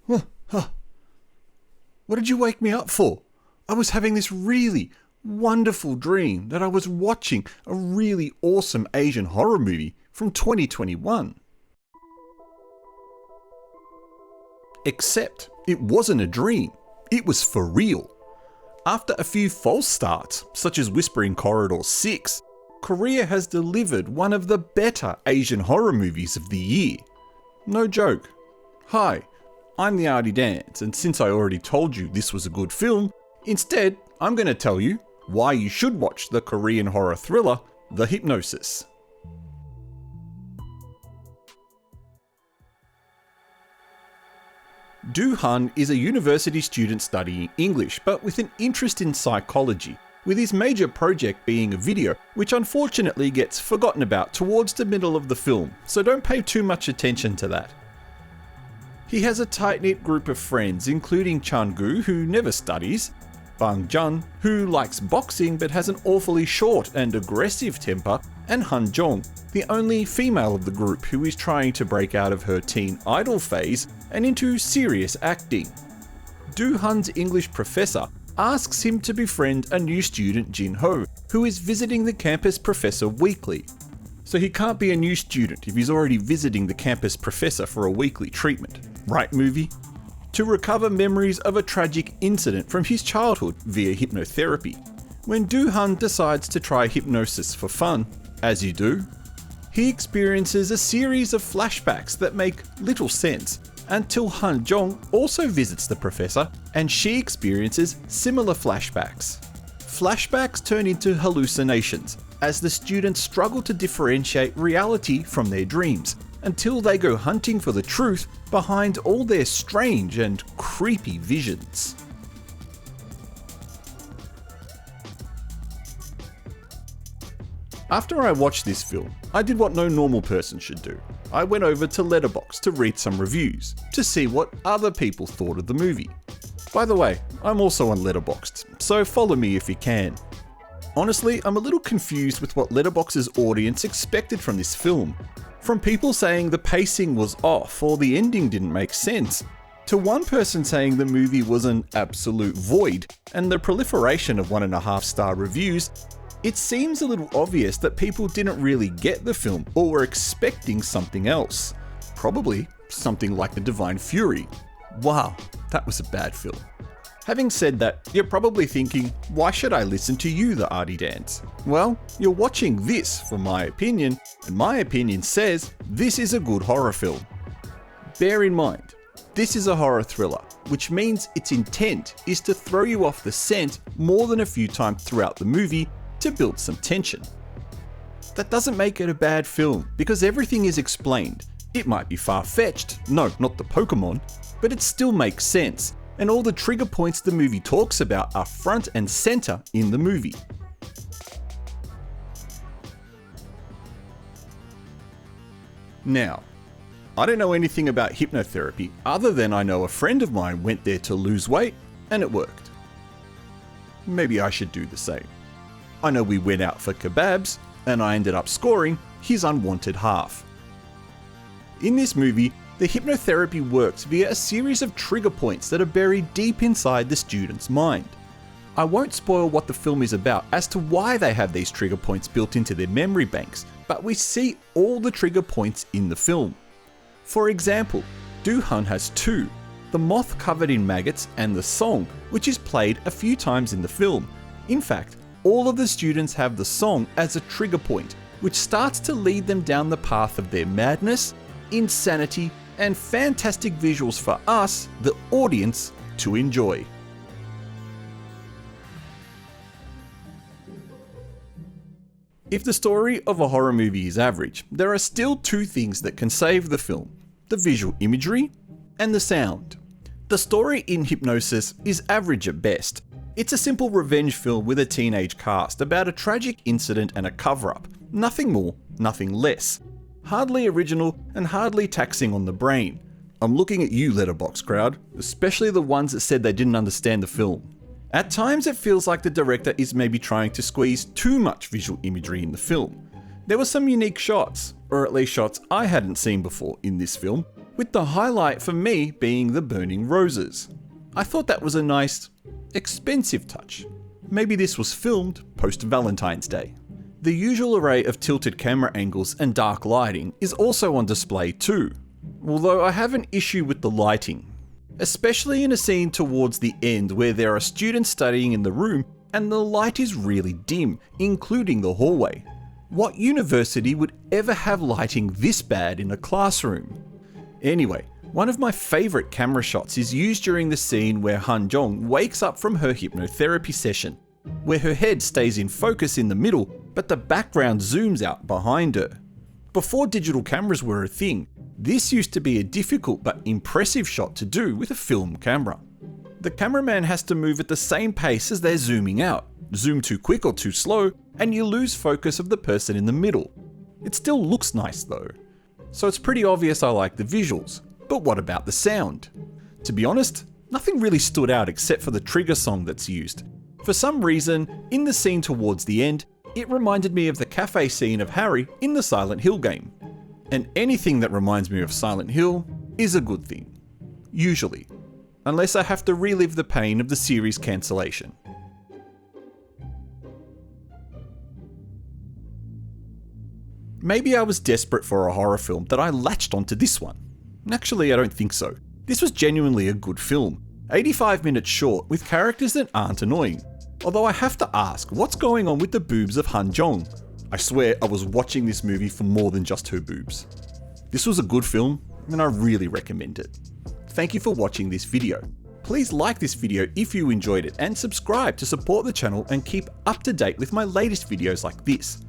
What did you wake me up for? I was having this really wonderful dream that I was watching a really awesome Asian horror movie from 2021. Except it wasn't a dream. It was for real. After a few false starts, such as Whispering Corridor 6, Korea has delivered one of the better Asian horror movies of the year. No joke. Hi, I'm the Artie Dance, and since I already told you this was a good film, instead I'm going to tell you why you should watch the Korean horror thriller, The Hypnosis. Johyun is a university student studying English, but with an interest in psychology, with his major project being a video, which unfortunately gets forgotten about towards the middle of the film, so don't pay too much attention to that. He has a tight-knit group of friends, including Chang-gu, who never studies, Bang-jun, who likes boxing but has an awfully short and aggressive temper, and Han-jong, the only female of the group who is trying to break out of her teen idol phase and into serious acting. Johyun's English professor asks him to befriend a new student, Jin-ho, who is visiting the campus professor weekly. So he can't be a new student if he's already visiting the campus professor for a weekly treatment. Right, movie? To recover memories of a tragic incident from his childhood via hypnotherapy. When Johyun decides to try hypnosis for fun, as you do, he experiences a series of flashbacks that make little sense until Han-jong also visits the professor and she experiences similar flashbacks. Flashbacks turn into hallucinations as the students struggle to differentiate reality from their dreams until they go hunting for the truth behind all their strange and creepy visions. After I watched this film, I did what no normal person should do. I went over to Letterboxd to read some reviews, to see what other people thought of the movie. By the way, I'm also on Letterboxd, so follow me if you can. Honestly, I'm a little confused with what Letterboxd's audience expected from this film. From people saying the pacing was off or the ending didn't make sense, to one person saying the movie was an absolute void, and the proliferation of 1.5-star reviews, it seems a little obvious that people didn't really get the film or were expecting something else. Probably something like The Divine Fury. Wow, that was a bad film. Having said that, you're probably thinking, why should I listen to you, the Artie Dance? Well, you're watching this for my opinion, and my opinion says this is a good horror film. Bear in mind, this is a horror thriller, which means its intent is to throw you off the scent more than a few times throughout the movie to build some tension. That doesn't make it a bad film, because everything is explained. It might be far-fetched, no, not the Pokemon, but it still makes sense, and all the trigger points the movie talks about are front and center in the movie. Now, I don't know anything about hypnotherapy other than I know a friend of mine went there to lose weight and it worked. Maybe I should do the same. I know we went out for kebabs and I ended up scoring his unwanted half. In this movie, the hypnotherapy works via a series of trigger points that are buried deep inside the student's mind. I won't spoil what the film is about as to why they have these trigger points built into their memory banks, but we see all the trigger points in the film. For example, Johyun has two, the moth covered in maggots and the song, which is played a few times in the film. In fact, all of the students have the song as a trigger point, which starts to lead them down the path of their madness, insanity, and fantastic visuals for us, the audience, to enjoy. If the story of a horror movie is average, there are still two things that can save the film: the visual imagery and the sound. The story in Hypnosis is average at best. It's a simple revenge film with a teenage cast about a tragic incident and a cover-up. Nothing more, nothing less. Hardly original and hardly taxing on the brain. I'm looking at you, Letterboxd crowd, especially the ones that said they didn't understand the film. At times it feels like the director is maybe trying to squeeze too much visual imagery in the film. There were some unique shots, or at least shots I hadn't seen before in this film, with the highlight for me being the burning roses. I thought that was a nice, expensive touch. Maybe this was filmed post-Valentine's Day. The usual array of tilted camera angles and dark lighting is also on display too, although I have an issue with the lighting, especially in a scene towards the end where there are students studying in the room and the light is really dim, including the hallway. What university would ever have lighting this bad in a classroom? Anyway, one of my favourite camera shots is used during the scene where Han-jong wakes up from her hypnotherapy session, where her head stays in focus in the middle, but the background zooms out behind her. Before digital cameras were a thing, this used to be a difficult but impressive shot to do with a film camera. The cameraman has to move at the same pace as they're zooming out. Zoom too quick or too slow, and you lose focus of the person in the middle. It still looks nice though. So it's pretty obvious I like the visuals. But what about the sound? To be honest, nothing really stood out except for the trigger song that's used. For some reason, in the scene towards the end, it reminded me of the cafe scene of Harry in the Silent Hill game. And anything that reminds me of Silent Hill is a good thing. Usually. Unless I have to relive the pain of the series cancellation. Maybe I was desperate for a horror film that I latched onto this one. Actually, I don't think so. This was genuinely a good film. 85 minutes short with characters that aren't annoying. Although I have to ask, what's going on with the boobs of Han-jong? I swear I was watching this movie for more than just her boobs. This was a good film, and I really recommend it. Thank you for watching this video. Please like this video if you enjoyed it and subscribe to support the channel and keep up to date with my latest videos like this.